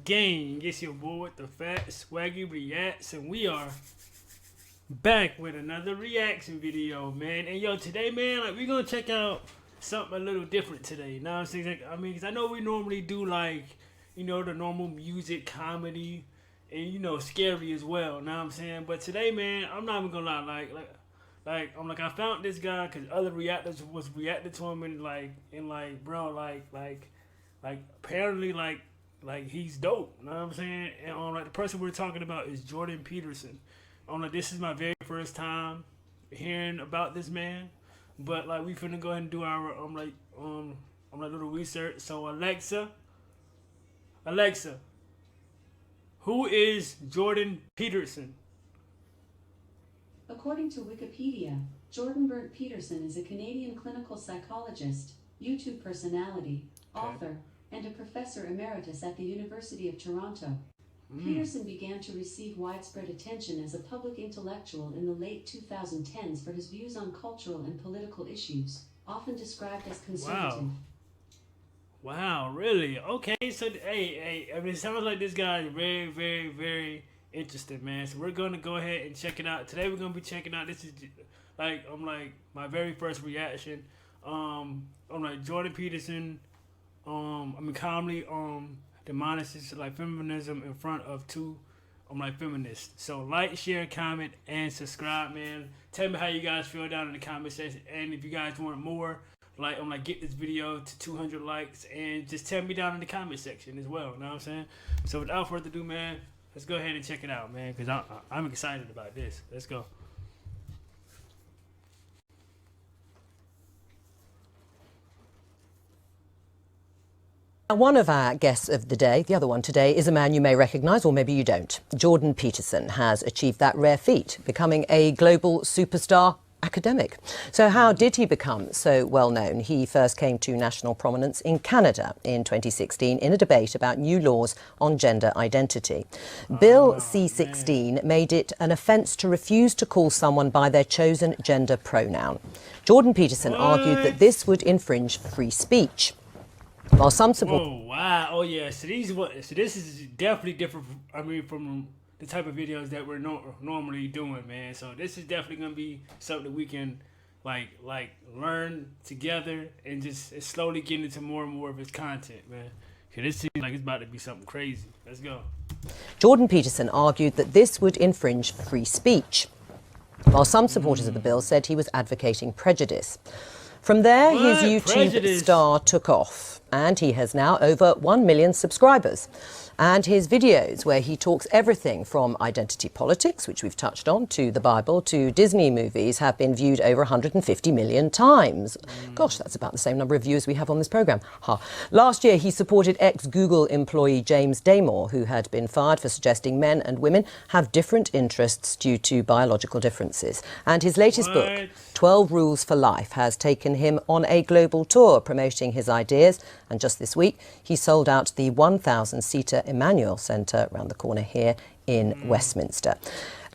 gang? It's your boy with the fat SwaggyReacts, and we are back with another reaction video, man. And yo, today, man, like we're gonna check out something a little different today. You know what I'm saying? I mean, 'cause I know we normally do like, you know, the normal music, comedy, and you know, scary as well. You know what I'm saying? But today, man, I'm not even gonna lie, I found this guy because other reactors was reacting to him and bro, apparently like he's dope. You know what I'm saying? And like the person we're talking about is Jordan Peterson. This is my very first time hearing about this man, but like we finna go ahead and do our little research. So Alexa, who is Jordan Peterson? According to Wikipedia, Jordan Peterson is a Canadian clinical psychologist, YouTube personality, author, and a professor emeritus at the University of Toronto. Peterson began to receive widespread attention as a public intellectual in the late 2010s for his views on cultural and political issues, often described as conservative. Wow, really? Okay, so hey, I mean, it sounds like this guy is very, very, very interesting, man. So we're gonna go ahead and check it out. Today we're gonna be checking out. This is my very first reaction. I'm like Jordan Peterson. Calmly demonizes like feminism in front of two feminists. So like, share, comment, and subscribe, man. Tell me how you guys feel down in the comment section, and if you guys want more, get this video to 200 likes, and just tell me down in the comment section as well. You know what I'm saying? So without further ado, man, let's go ahead and check it out, man, because I'm excited about this. Let's go. One of our guests of the day, the other one today, is a man you may recognise, or maybe you don't. Jordan Peterson has achieved that rare feat, becoming a global superstar academic. So how did he become so well known? He first came to national prominence in Canada in 2016 in a debate about new laws on gender identity. Bill C-16 made it an offence to refuse to call someone by their chosen gender pronoun. Jordan Peterson argued that this would infringe free speech. While some support. Oh wow! Oh yeah. So this is definitely different. From the type of videos that we're normally doing, man. So this is definitely gonna be something that we can like learn together and just slowly get into more and more of his content, man. Cause this seems like it's about to be something crazy. Let's go. Jordan Peterson argued that this would infringe free speech, while some supporters of the bill said he was advocating prejudice. From there, his YouTube star took off, and he has now over 1 million subscribers. And his videos, where he talks everything from identity politics, which we've touched on, to the Bible, to Disney movies, have been viewed over 150 million times. Gosh, that's about the same number of viewers we have on this programme. Last year, he supported ex-Google employee James Damore, who had been fired for suggesting men and women have different interests due to biological differences. And his latest book, 12 Rules for Life, has taken him on a global tour promoting his ideas. And just this week, he sold out the 1,000-seater Emmanuel Centre around the corner here in Westminster.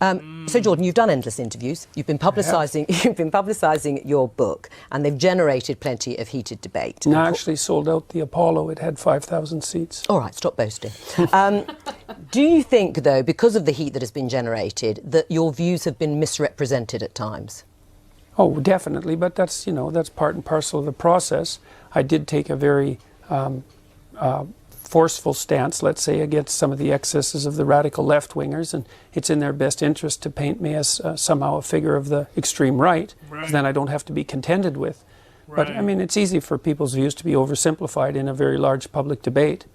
So Jordan, you've done endless interviews. You've been publicising your book, and they've generated plenty of heated debate. No, I actually sold out the Apollo. It had 5,000 seats. All right, stop boasting. Do you think, though, because of the heat that has been generated, that your views have been misrepresented at times? Oh, definitely, but that's part and parcel of the process. I did take a very forceful stance, let's say, against some of the excesses of the radical left-wingers, and it's in their best interest to paint me as somehow a figure of the extreme right, because then I don't have to be contended with. But, I mean, it's easy for people's views to be oversimplified in a very large public debate.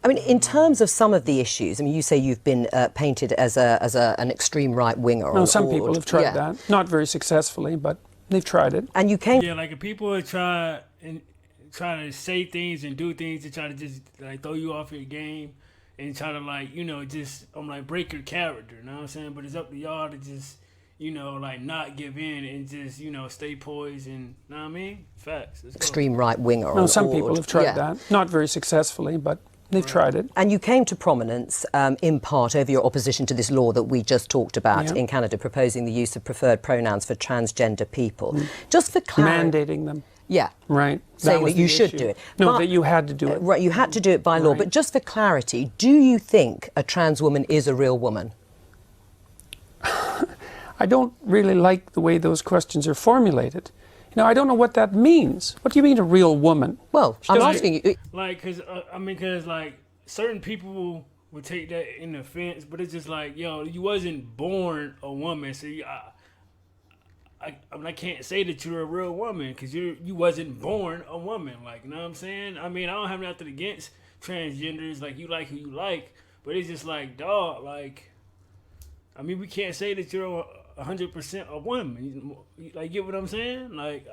I mean, in terms of some of the issues, I mean, you say you've been painted as an extreme right-winger. No, some people have tried that. Not very successfully, but they've tried it. And you came... Yeah, like if people try to say things and do things to try to just throw you off your game and try to just break your character, you know what I'm saying? But it's up to y'all to just not give in and just stay poised and, you know what I mean? Facts. Extreme right winger. No, some people have tried that, not very successfully, but they've tried it. And you came to prominence in part over your opposition to this law that we just talked about in Canada, proposing the use of preferred pronouns for transgender people. Just for clarity, mandating them. Yeah. Right. Saying that you should issue. do it. No, But- that you had to do it. Right, you had to do it by law. Right. But just for clarity, do you think a trans woman is a real woman? I don't really like the way those questions are formulated. I don't know what that means. What do you mean a real woman? Well, I'm asking you. Like, because like certain people would take that in offense, but it's just like, yo, you wasn't born a woman, so I can't say that you're a real woman because you wasn't born a woman. Like, you know what I'm saying? I mean, I don't have nothing against transgenders. Like, you like who you like, but it's just like, dog. Like, I mean, we can't say that you're 100% a woman. Like, get what I'm saying? Like,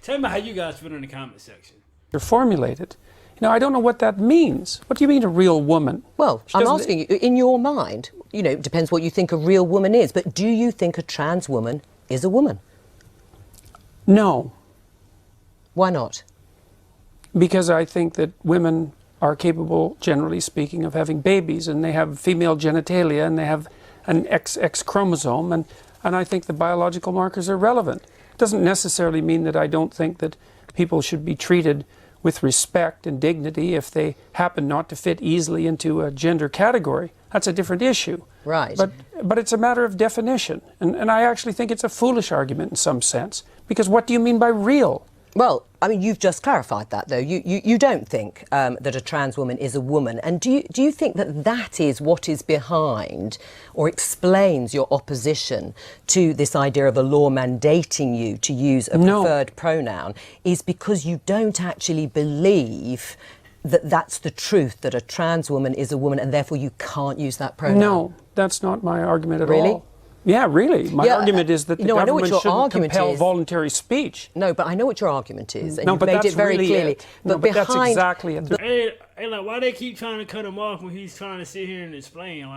tell me how you guys feel in the comment section. They're formulated. I don't know what that means. What do you mean a real woman? Well, I'm asking you, in your mind, it depends what you think a real woman is, but do you think a trans woman is a woman? No. Why not? Because I think that women are capable, generally speaking, of having babies, and they have female genitalia, and they have an XX chromosome, and I think the biological markers are relevant. It doesn't necessarily mean that I don't think that people should be treated with respect and dignity if they happen not to fit easily into a gender category. That's a different issue. Right. But it's a matter of definition. And I actually think it's a foolish argument in some sense. Because what do you mean by real? Well, I mean, you've just clarified that, though. You don't think that a trans woman is a woman. And do you think that that is what is behind or explains your opposition to this idea of a law mandating you to use a preferred pronoun, is because you don't actually believe that that's the truth, that a trans woman is a woman, and therefore you can't use that pronoun? No, that's not my argument at all. Really? Yeah, really. My argument is that the government shouldn't compel voluntary speech. No, but I know what your argument is, and no, you've but made that's it very really clearly. it. No, but that's exactly it. Hey, like, why they keep trying to cut him off when he's trying to sit here and explain?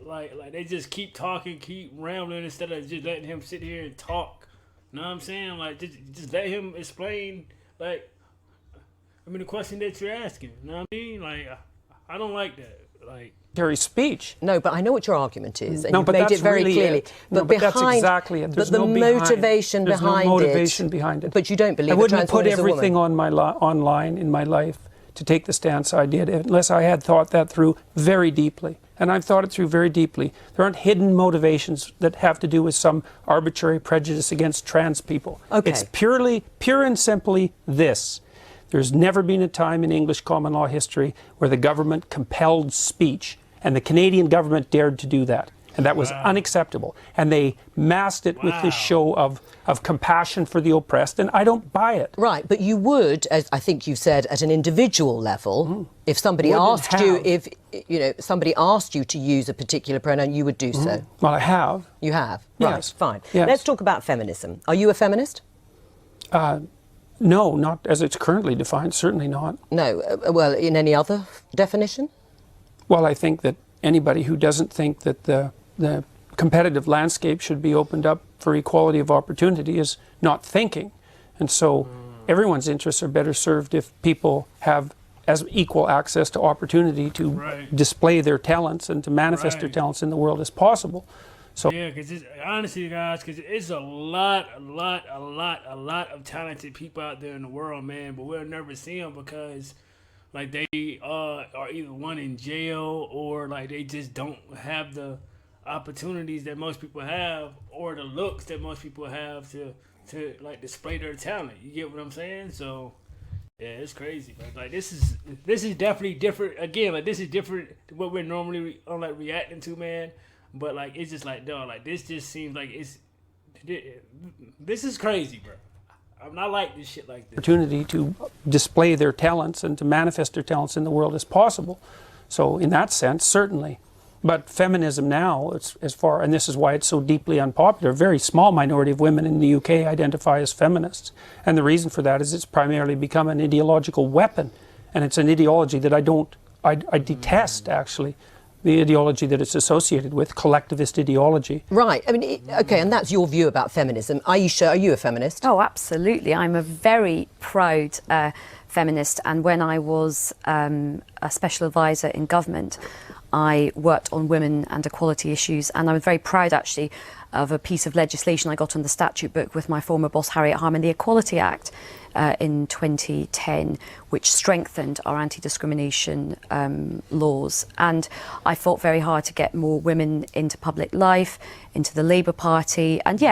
Like they just keep talking, keep rambling instead of just letting him sit here and talk. You know what I'm saying? Like, just let him explain. Like, I mean, the question that you're asking. You know what I mean? Like, I don't like that. Like. Speech. No, but I know what your argument is, and no, you've but made that's it very really clearly. It. No, but that's exactly it. There's but the motivation There's behind no motivation behind it. But you don't believe I wouldn't trans put woman is a woman. everything on online in my life to take the stance I did unless I had thought that through very deeply. And I've thought it through very deeply. There aren't hidden motivations that have to do with some arbitrary prejudice against trans people. Okay. It's pure and simply this. There's never been a time in English common law history where the government compelled speech, and the Canadian government dared to do that. And that was unacceptable. And they masked it with this show of compassion for the oppressed, and I don't buy it. Right, but you would, as I think you said, at an individual level, if somebody asked you, somebody asked you to use a particular pronoun, you would do so. Well, I have. You have? Yes. Right, fine. Yes. Let's talk about feminism. Are you a feminist? No, not as it's currently defined, certainly not. No, well, in any other definition? Well, I think that anybody who doesn't think that the competitive landscape should be opened up for equality of opportunity is not thinking. And so everyone's interests are better served if people have as equal access to opportunity to display their talents and to manifest their talents in the world as possible. So yeah, because honestly, guys, because it's a lot of talented people out there in the world, man. But we'll never see them because, like, they are either one in jail or like they just don't have the opportunities that most people have or the looks that most people have to like display their talent. You get what I'm saying? So yeah, it's crazy, but like this is definitely different. Again, like this is different to what we're normally reacting to, man. But like it's just like, dog, like this just seems like this is crazy, bro. I'm not like this shit like this. Opportunity to display their talents and to manifest their talents in the world as possible. So in that sense, certainly. But feminism now, it's as far, and this is why it's so deeply unpopular, a very small minority of women in the UK identify as feminists. And the reason for that is it's primarily become an ideological weapon. And it's an ideology that I detest, actually. The ideology that it's associated with, collectivist ideology. Right. I mean, okay, and that's your view about feminism. Aisha, are you a feminist? Oh, absolutely. I'm a very proud feminist. And when I was a special advisor in government, I worked on women and equality issues. And I'm very proud, actually, of a piece of legislation I got on the statute book with my former boss, Harriet Harman, the Equality Act. in 2010, which strengthened our anti-discrimination laws. And I fought very hard to get more women into public life, into the Labour Party. And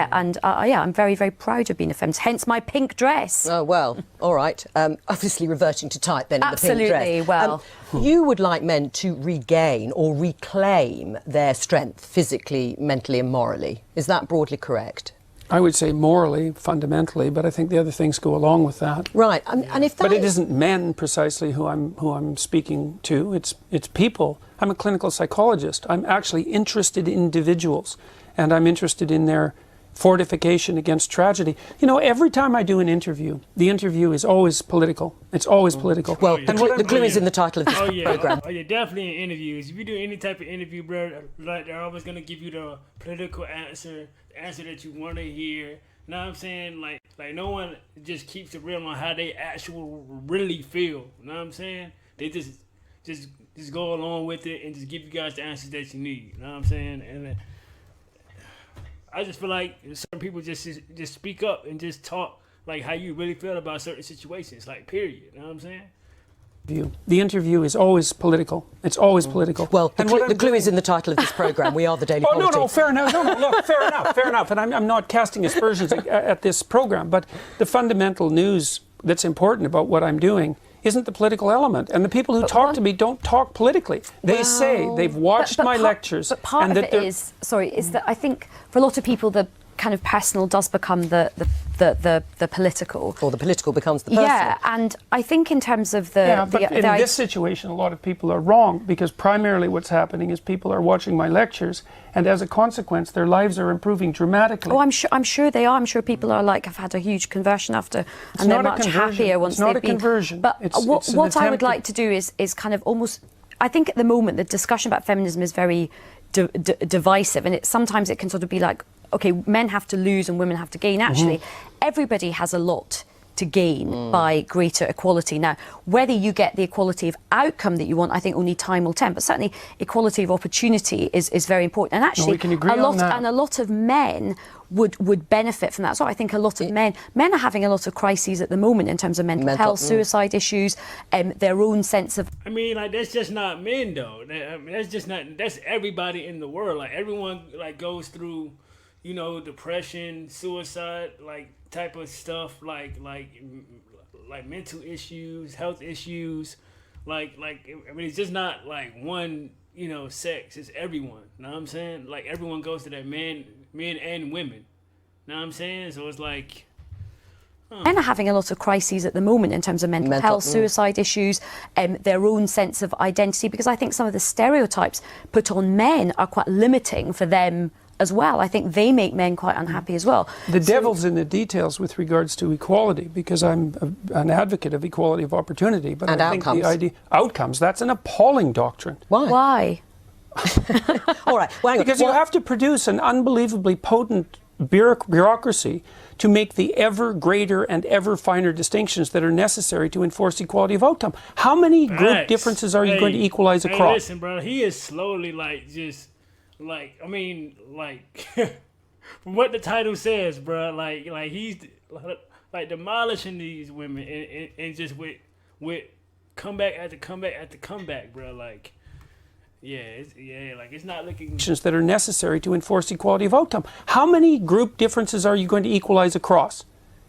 I'm very, very proud of being a feminist, hence my pink dress. Oh, well, all right. Obviously reverting to type then in the pink dress. Absolutely, well. You would like men to regain or reclaim their strength physically, mentally and morally. Is that broadly correct? I would say morally, fundamentally, but I think the other things go along with that. Right, and if that but it isn't men precisely who I'm speaking to. It's people. I'm a clinical psychologist. I'm actually interested in individuals, and I'm interested in their fortification against tragedy. You know, every time I do an interview, the interview is always political. It's always political. Well, the clue is in the title of this program. Oh yeah, definitely in interviews. If you do any type of interview, bro, like they're always gonna give you the political answer, the answer that you want to hear. Know what I'm saying? Like no one just keeps it real on how they actually really feel. Know what I'm saying? They just go along with it and just give you guys the answers that you need. Know what I'm saying? And I just feel like certain people just speak up and just talk like how you really feel about certain situations, like period. You know what I'm saying? The interview is always political. It's always political. Well, the clue is in the title of this program. We are the Daily Politics. No, fair enough. No, look, fair enough. And I'm not casting aspersions at this program, but the fundamental news that's important about what I'm doing isn't the political element. And the people who talk to me don't talk politically. They say they've watched my lectures. But part of it is that I think for a lot of people the kind of personal does become the political. Or the political becomes the personal. Yeah, and I think in terms of in this situation, a lot of people are wrong, because primarily what's happening is people are watching my lectures, and as a consequence, their lives are improving dramatically. Oh, I'm sure they are. I'm sure people are have had a huge conversion after, and they're much happier once they've been. It's not a conversion. But what I would like to do is kind of almost. I think at the moment the discussion about feminism is very divisive, and sometimes it can sort of be like, okay, men have to lose and women have to gain. Actually, everybody has a lot to gain by greater equality. Now, whether you get the equality of outcome that you want, I think only time will tell. But certainly, equality of opportunity is very important. And actually, we can agree on that. And a lot of men would benefit from that. So I think a lot of men are having a lot of crises at the moment in terms of mental health, suicide issues, their own sense of. I mean, like that's just not men though. That's everybody in the world. Like everyone goes through, you know, depression, suicide, type of stuff, like mental issues, health issues, I mean, it's just not one, you know, sex. It's everyone. Know what I'm saying? Like everyone goes to that, men and women. Know what I'm saying? So it's like. Men are having a lot of crises at the moment in terms of mental health, suicide issues, their own sense of identity, because I think some of the stereotypes put on men are quite limiting for them as well. I think they make men quite unhappy as well. The devil's in the details with regards to equality, because I'm an advocate of equality of opportunity. But and I think the idea outcomes, that's an appalling doctrine. Why? All right. Well, because you have to produce an unbelievably potent bureaucracy to make the ever greater and ever finer distinctions that are necessary to enforce equality of outcome. How many group differences are you going to equalize across? Listen, bro, he is slowly from what the title says, bro, he's demolishing these women and just with comeback after comeback after comeback, bro. It's not looking that are necessary to enforce equality of outcome. How many group differences are you going to equalize across?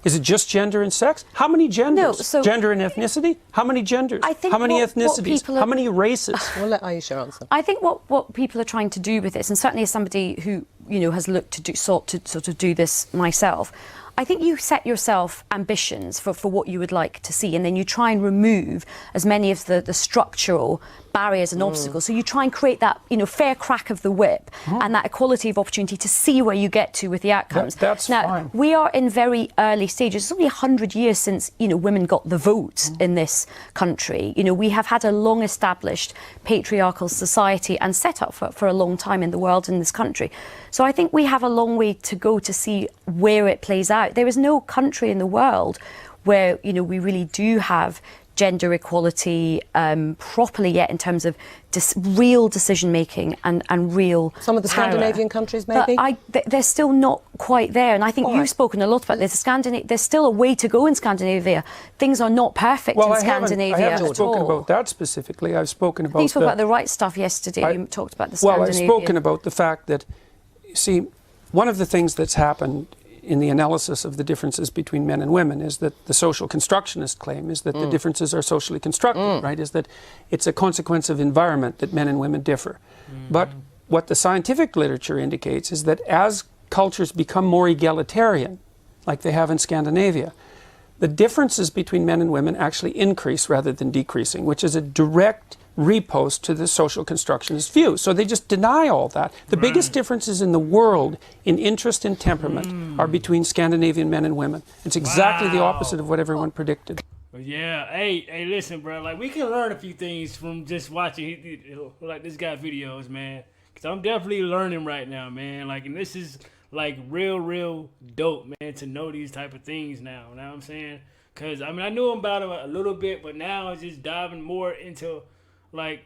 Is it just gender and sex? How many genders? No, so gender and ethnicity? How many genders? I think how many ethnicities? How many races? We'll let Aisha answer. I think what people are trying to do with this, and certainly as somebody who, you know, has sought to sort of do this myself, I think you set yourself ambitions for what you would like to see, and then you try and remove as many of the structural barriers and obstacles. So you try and create that, you know, fair crack of the whip and that equality of opportunity to see where you get to with the outcomes. That's now, fine. We are in very early stages. It's only 100 years since, you know, women got the vote in this country. You know, we have had a long established patriarchal society and set up for a long time in the world, in this country. So I think we have a long way to go to see where it plays out. There is no country in the world where, you know, we really do have gender equality properly yet in terms of real decision making and real Some of the power. Scandinavian countries, maybe? But they're still not quite there. And I think you've spoken a lot about this. There's still a way to go in Scandinavia. Things are not perfect in Scandinavia I haven't spoken at all. about that specifically. I've spoken about You spoke about the right stuff yesterday. You talked about the Scandinavian. Well, I've spoken about the fact that, see, one of the things that's happened in the analysis of the differences between men and women is that the social constructionist claim is that the differences are socially constructed, right? Is that it's a consequence of environment that men and women differ. But what the scientific literature indicates is that as cultures become more egalitarian, like they have in Scandinavia, the differences between men and women actually increase rather than decreasing, which is a direct repost to the social constructionist view. So they just deny all that. The biggest differences in the world in interest and temperament are between Scandinavian men and women. It's exactly the opposite of what everyone predicted. Yeah, hey, listen, bro. Like, we can learn a few things from just watching, like, this guy videos, man. Because I'm definitely learning right now, man. Like, and this is, like, real dope, man, to know these type of things now. You know what I'm saying? Because, I mean, I knew about it a little bit, but now it's just diving more into, like,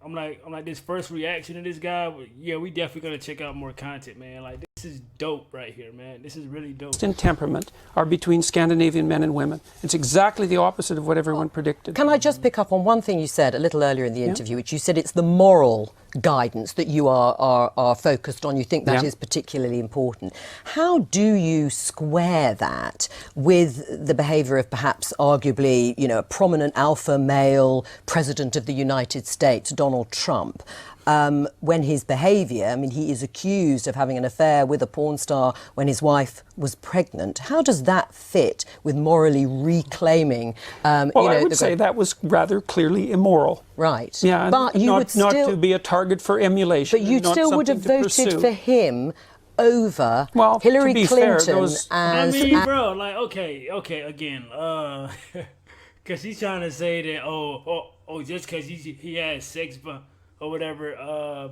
I'm like this first reaction to this guy. Yeah, we definitely gonna check out more content, man. Like, this is dope right here, man. This is really dope. And temperament are between Scandinavian men and women. It's exactly the opposite of what everyone predicted. Can I just pick up on one thing you said a little earlier in the interview, which you said it's the moral guidance that you are focused on. You think that is particularly important. How do you square that with the behaviour of perhaps arguably, you know, a prominent alpha male president of the United States, Donald Trump? When his behaviour, I mean, he is accused of having an affair with a porn star when his wife was pregnant. How does that fit with morally reclaiming? Well, I would say that was rather clearly immoral. Right. Yeah, but you would still, not to be a target for emulation. But you still would have voted for him over Hillary Clinton as... I mean, bro, like, okay, again, because he's trying to say that, just because he had sex, but... or whatever,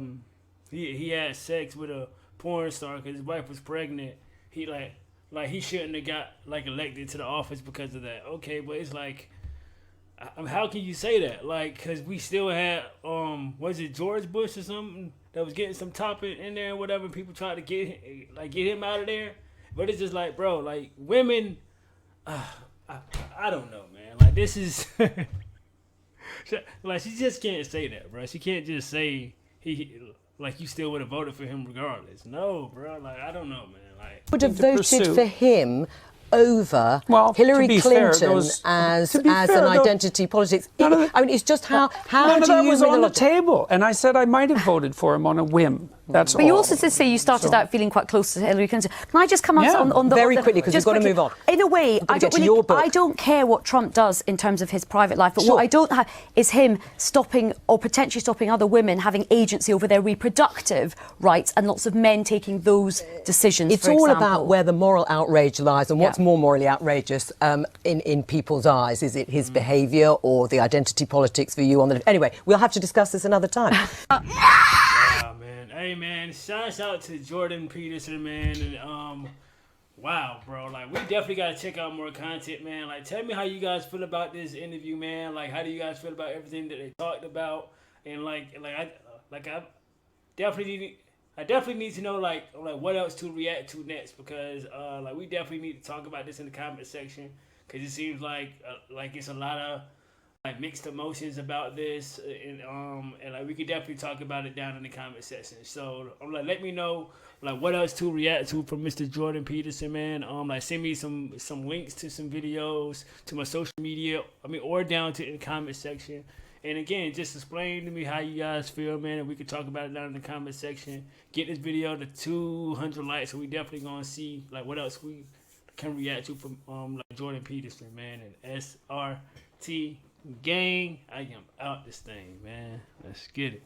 he had sex with a porn star because his wife was pregnant. He like he shouldn't have got like elected to the office because of that. Okay, but it's like, how can you say that? Like, because we still had was it George Bush or something that was getting some topic in there and whatever. People tried to get him out of there, but it's just like, bro, like, women, I don't know, man. Like, this is. Like, she just can't say that, bro. She can't just say you still would have voted for him regardless. No, bro. Like, I don't know, man. Like, would have voted for him over Hillary Clinton as an identity politics. I mean, it's just how none do of that you was on the table, and I said I might have voted for him on a whim. That's all. But you also did say you started out feeling quite close to Hillary Clinton. Can I just come on the very quickly, because we've got to move on. In a way, I don't care what Trump does in terms of his private life, but what I don't have is him stopping or potentially stopping other women having agency over their reproductive rights, and lots of men taking those decisions. It's all about where the moral outrage lies, and what's more morally outrageous in people's eyes. Is it his behaviour or the identity politics for you on the... Anyway, we'll have to discuss this another time. Hey, man, shouts out to Jordan Peterson, man, and wow, bro, like, we definitely gotta check out more content, man. Like, tell me how you guys feel about this interview, man. Like, how do you guys feel about everything that they talked about? And I definitely need to know like what else to react to next, because like, we definitely need to talk about this in the comment section, because it seems like it's a lot of like mixed emotions about this, and like, we could definitely talk about it down in the comment section. So like, let me know like what else to react to from Mr. Jordan Peterson, man. Like, send me some links to some videos, to my social media, or down to in the comment section. And again, just explain to me how you guys feel, man, and we can talk about it down in the comment section. Get this video to 200 likes, so we definitely gonna see like what else we can react to from like Jordan Peterson, man, and SRT gang. I am out this thing, man. Let's get it.